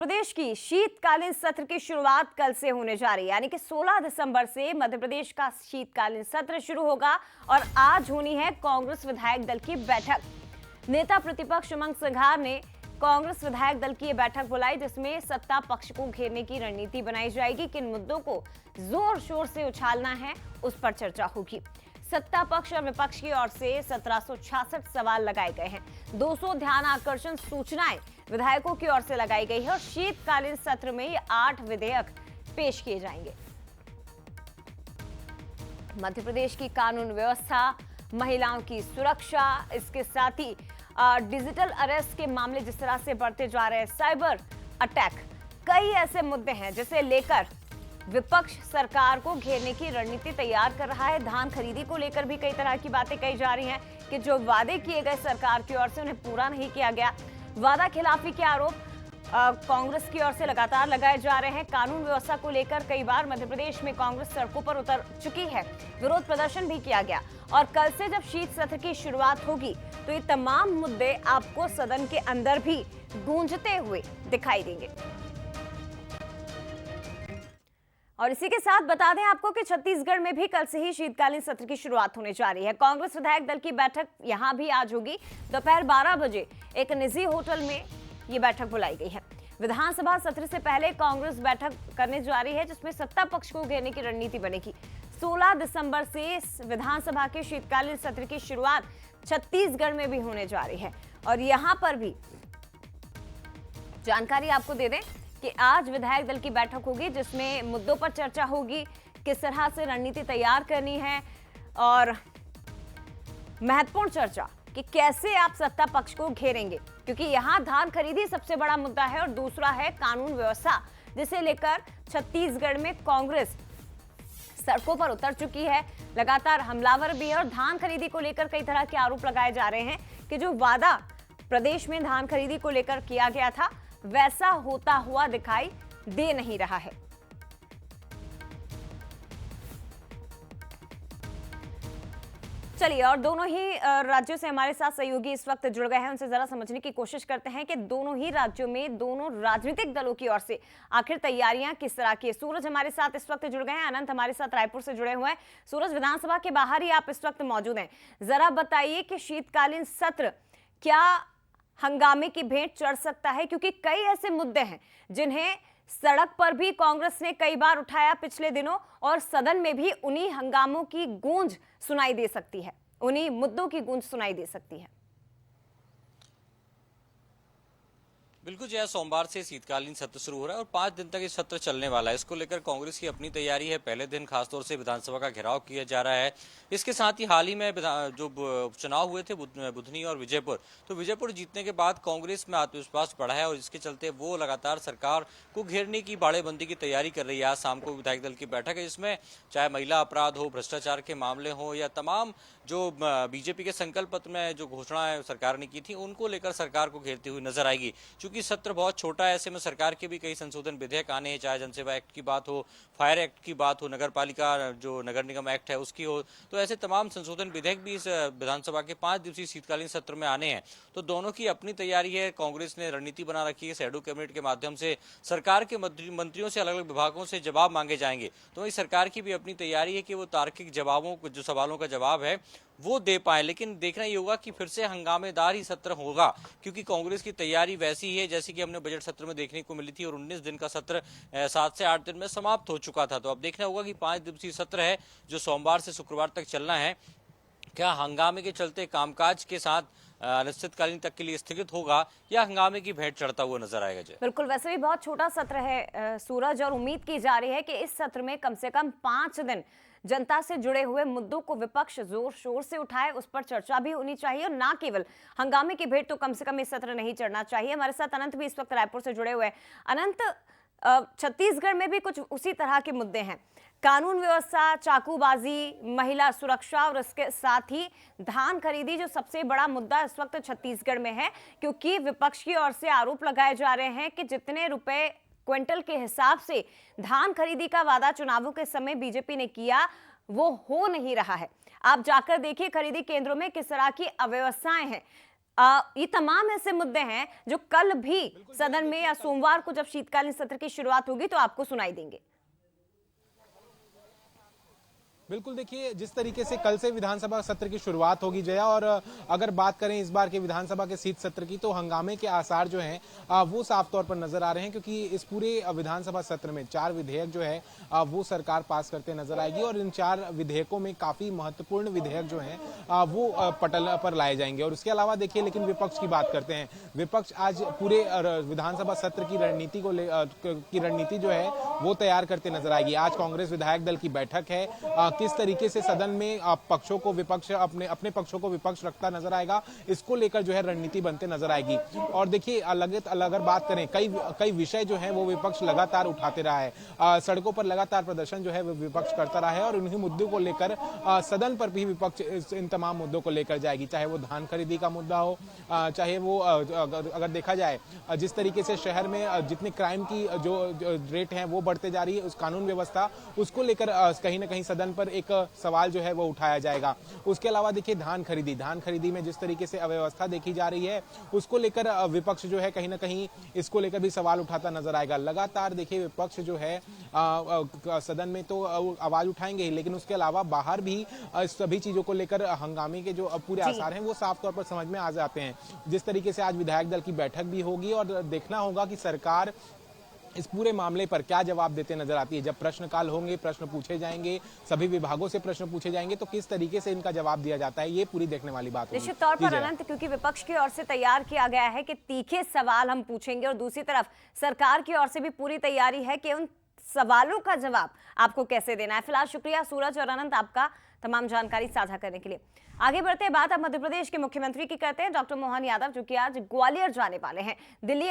प्रदेश की शीतकालीन सत्र की शुरुआत कल से होने जा रही है, यानी कि 16 दिसंबर से मध्य प्रदेश का शीतकालीन सत्र शुरू होगा और आज होनी है कांग्रेस विधायक दल की बैठक। नेता प्रतिपक्ष उमंग सिंघार ने कांग्रेस विधायक दल की यह बैठक बुलाई, जिसमें सत्ता पक्ष को घेरने की रणनीति बनाई जाएगी। किन मुद्दों को जोर शोर से उछालना है, उस पर चर्चा होगी। सत्ता पक्ष और विपक्ष की ओर से 1766 सवाल लगाए गए हैं। 200 ध्यान आकर्षण सूचनाएं विधायकों की ओर से लगाई गई है और शीतकालीन सत्र में ये 8 विधेयक पेश किए जाएंगे। मध्य प्रदेश की कानून व्यवस्था, महिलाओं की सुरक्षा, इसके साथ ही डिजिटल अरेस्ट के मामले जिस तरह से बढ़ते जा रहे हैं, साइबर अटैक, कई ऐसे मुद्दे हैं जिसे लेकर विपक्ष सरकार को घेरने की रणनीति तैयार कर रहा है। धान खरीदी को लेकर भी कई तरह की बातें कही जा रही हैं कि जो वादे किए गए सरकार की ओर से उन्हें पूरा नहीं किया गया। वादा खिलाफी के आरोप कांग्रेस की ओर से लगातार लगाए जा रहे हैं। कानून व्यवस्था को लेकर कई बार मध्य प्रदेश में कांग्रेस सड़कों पर उतर चुकी है, विरोध प्रदर्शन भी किया गया और कल से जब शीत सत्र की शुरुआत होगी तो ये तमाम मुद्दे आपको सदन के अंदर भी गूंजते हुए दिखाई देंगे। और इसी के साथ बता दें आपको कि छत्तीसगढ़ में भी कल से ही शीतकालीन सत्र की शुरुआत होने जा रही है। कांग्रेस विधायक दल की बैठक यहां भी आज होगी। दोपहर 12 बजे एक निजी होटल में ये बैठक बुलाई गई है। विधानसभा सत्र से पहले कांग्रेस बैठक करने जा रही है, जिसमें सत्ता पक्ष को घेरने की रणनीति बनेगी। 16 दिसंबर से विधानसभा के शीतकालीन सत्र की शुरुआत छत्तीसगढ़ में भी होने जा रही है और यहां पर भी जानकारी आपको दे दें कि आज विधायक दल की बैठक होगी, जिसमें मुद्दों पर चर्चा होगी, किस तरह से रणनीति तैयार करनी है और महत्वपूर्ण चर्चा कि कैसे आप सत्ता पक्ष को घेरेंगे, क्योंकि यहां धान खरीदी सबसे बड़ा मुद्दा है और दूसरा है कानून व्यवस्था, जिसे लेकर छत्तीसगढ़ में कांग्रेस सड़कों पर उतर चुकी है, लगातार हमलावर भी है और धान खरीदी को लेकर कई तरह के आरोप लगाए जा रहे हैं कि जो वादा प्रदेश में धान खरीदी को लेकर किया गया था वैसा होता हुआ दिखाई दे नहीं रहा है। चलिए, और दोनों ही राज्यों से हमारे साथ सहयोगी इस वक्त जुड़ गए हैं, उनसे जरा समझने की कोशिश करते हैं कि दोनों ही राज्यों में दोनों राजनीतिक दलों की ओर से आखिर तैयारियां किस तरह की है। सूरज हमारे साथ इस वक्त जुड़ गए हैं, अनंत हमारे साथ रायपुर से जुड़े हुए हैं। सूरज, विधानसभा के बाहर ही आप इस वक्त मौजूद हैं, जरा बताइए कि शीतकालीन सत्र क्या हंगामे की भेंट चढ़ सकता है, क्योंकि कई ऐसे मुद्दे हैं जिन्हें सड़क पर भी कांग्रेस ने कई बार उठाया पिछले दिनों और सदन में भी उन्हीं हंगामों की गूंज सुनाई दे सकती है, उन्हीं मुद्दों की गूंज सुनाई दे सकती है। बिल्कुल जय, सोमवार से शीतकालीन सत्र शुरू हो रहा है और 5 दिन तक ये सत्र चलने वाला है। इसको लेकर कांग्रेस की अपनी तैयारी है। पहले दिन खासतौर से विधानसभा का घेराव किया जा रहा है। इसके साथ ही हाल ही में जो उपचुनाव हुए थे बुधनी और विजयपुर, तो विजयपुर जीतने के बाद कांग्रेस में आत्मविश्वास बढ़ा है और इसके चलते वो लगातार सरकार को घेरने की बाड़ेबंदी की तैयारी कर रही है। आज शाम को विधायक दल की बैठक है, जिसमें चाहे महिला अपराध हो, भ्रष्टाचार के मामले हो या तमाम जो बीजेपी के संकल्प पत्र में जो घोषणाएं सरकार ने की थी उनको लेकर सरकार को घेरती हुई नजर आएगी। क्योंकि सत्र बहुत छोटा है, ऐसे में सरकार के भी कई संशोधन विधेयक आने हैं, चाहे जनसेवा एक्ट की बात हो, फायर एक्ट की बात हो, नगर पालिका जो नगर निगम एक्ट है उसकी हो, तो ऐसे तमाम संशोधन विधेयक भी इस विधानसभा के 5 दिवसीय शीतकालीन सत्र में आने हैं। तो दोनों की अपनी तैयारी है। कांग्रेस ने रणनीति बना रखी है, शैडो कैबिनेट के माध्यम से सरकार के मंत्रियों से अलग अलग विभागों से जवाब मांगे जाएंगे। तो वही सरकार की भी अपनी तैयारी है कि वो तार्किक जवाबों को, जो सवालों का जवाब है वो दे पाए। लेकिन देखना ये होगा कि फिर से हंगामेदार ही सत्र होगा, क्योंकि कांग्रेस की तैयारी वैसी ही है जैसी कि हमने बजट सत्र में देखने को मिली थी और 19 दिन का सत्र 7 से 8 दिन में समाप्त हो चुका था। तो अब देखना होगा कि 5 दिवसीय सत्र है जो सोमवार से शुक्रवार तक चलना है, क्या हंगामे के चलते कामकाज के साथ अनिश्चितकालीन तक के लिए स्थगित होगा या हंगामे की भेंट चढ़ता हुआ नजर आएगा। जय, बिल्कुल, वैसे भी बहुत छोटा सत्र है सूरज, और उम्मीद की जा रही है कि इस सत्र में कम से कम 5 दिन जनता से जुड़े हुए मुद्दों को विपक्ष जोर शोर से उठाए, उस पर चर्चा भी होनी चाहिए और ना केवल हंगामे की भेंट तो कम से कम इस सत्र नहीं चढ़ना चाहिए। हमारे साथ अनंत भी इस वक्त रायपुर से जुड़े हुए हैं। अनंत, छत्तीसगढ़ में भी कुछ उसी तरह के मुद्दे हैं, कानून व्यवस्था, चाकूबाजी, महिला सुरक्षा और इसके साथ ही धान खरीदी, जो सबसे बड़ा मुद्दा इस वक्त छत्तीसगढ़ में है, क्योंकि विपक्ष की ओर से आरोप लगाए जा रहे हैं कि जितने रुपए क्विंटल के हिसाब से धान खरीदी का वादा चुनावों के समय बीजेपी ने किया वो हो नहीं रहा है। आप जाकर देखिए खरीदी केंद्रों में किस तरह की अव्यवस्थाएं हैं। ये तमाम ऐसे मुद्दे हैं जो कल भी सदन में या सोमवार को जब शीतकालीन सत्र की शुरुआत होगी तो आपको सुनाई देंगे। बिल्कुल, देखिए जिस तरीके से कल से विधानसभा सत्र की शुरुआत होगी जया, और अगर बात करें इस बार के विधानसभा के शीत सत्र की, तो हंगामे के आसार जो हैं वो साफ तौर पर नजर आ रहे हैं, क्योंकि इस पूरे विधानसभा सत्र में 4 विधेयक जो है वो सरकार पास करते नजर आएगी, और इन 4 विधेयकों में काफी महत्वपूर्ण विधेयक जो हैं वो पटल पर लाए जाएंगे। और उसके अलावा देखिए, लेकिन विपक्ष की बात करते हैं। विपक्ष आज पूरे विधानसभा सत्र की रणनीति जो है वो तैयार करते नजर आएगी। आज कांग्रेस विधायक दल की बैठक है, किस तरीके से सदन में पक्षों को विपक्ष अपने पक्षों को विपक्ष रखता नजर आएगा, इसको लेकर जो है रणनीति बनते नजर आएगी। और देखिए, अगर बात करें, कई विषय जो है वो विपक्ष लगातार उठाते रहा है, सड़कों पर लगातार प्रदर्शन जो है वो विपक्ष करता रहा है, और उन्हीं मुद्दों को लेकर सदन पर भी विपक्ष इन तमाम मुद्दों को लेकर जाएगी, चाहे वो धान खरीदी का मुद्दा हो, चाहे वो अगर देखा जाए जिस तरीके से शहर में जितने क्राइम की जो रेट है वो बढ़ते जा रही है, उस कानून व्यवस्था उसको लेकर कहीं ना कहीं सदन पर एक सवाल जो है वो उठाया जाएगा। उसके अलावा देखिए, धान खरीदी में जिस तरीके से अव्यवस्था देखी जा रही है, उसको लेकर विपक्ष जो है कहीं ना कहीं इसको लेकर भी सवाल उठाता नजर आएगा। लगातार देखिए, विपक्ष जो है सदन में तो आवाज उठाएंगे ही, लेकिन उसके अलावा बाहर भी सभी चीजों को लेकर हंगामे के जो पूरे आसार हैं वो साफ तौर पर समझ में आ जाते हैं। जिस तरीके से आज विधायक दल की बैठक भी होगी, और देखना होगा कि सरकार इस पूरे मामले पर क्या जवाब देते नजर आती है। जब प्रश्नकाल होंगे, प्रश्न पूछे जाएंगे, सभी विभागों से प्रश्न पूछे जाएंगे, तो किस तरीके से इनका जवाब दिया जाता है, ये पूरी देखने वाली बात होगी। निश्चित तौर पर अनंत, क्योंकि विपक्ष की ओर से तैयार किया गया है कि तीखे सवाल हम पूछेंगे, और दूसरी तरफ सरकार की ओर से भी पूरी तैयारी है कि उन सवालों का जवाब आपको कैसे देना है। फिलहाल शुक्रिया सूरज और अनंत आपका तमाम जानकारी साझा करने के लिए। आगे बढ़ते हैं, बात अब मध्य प्रदेश के मुख्यमंत्री की करते हैं, डॉक्टर मोहन यादव, जो कि आज ग्वालियर जाने वाले हैं। दिल्ली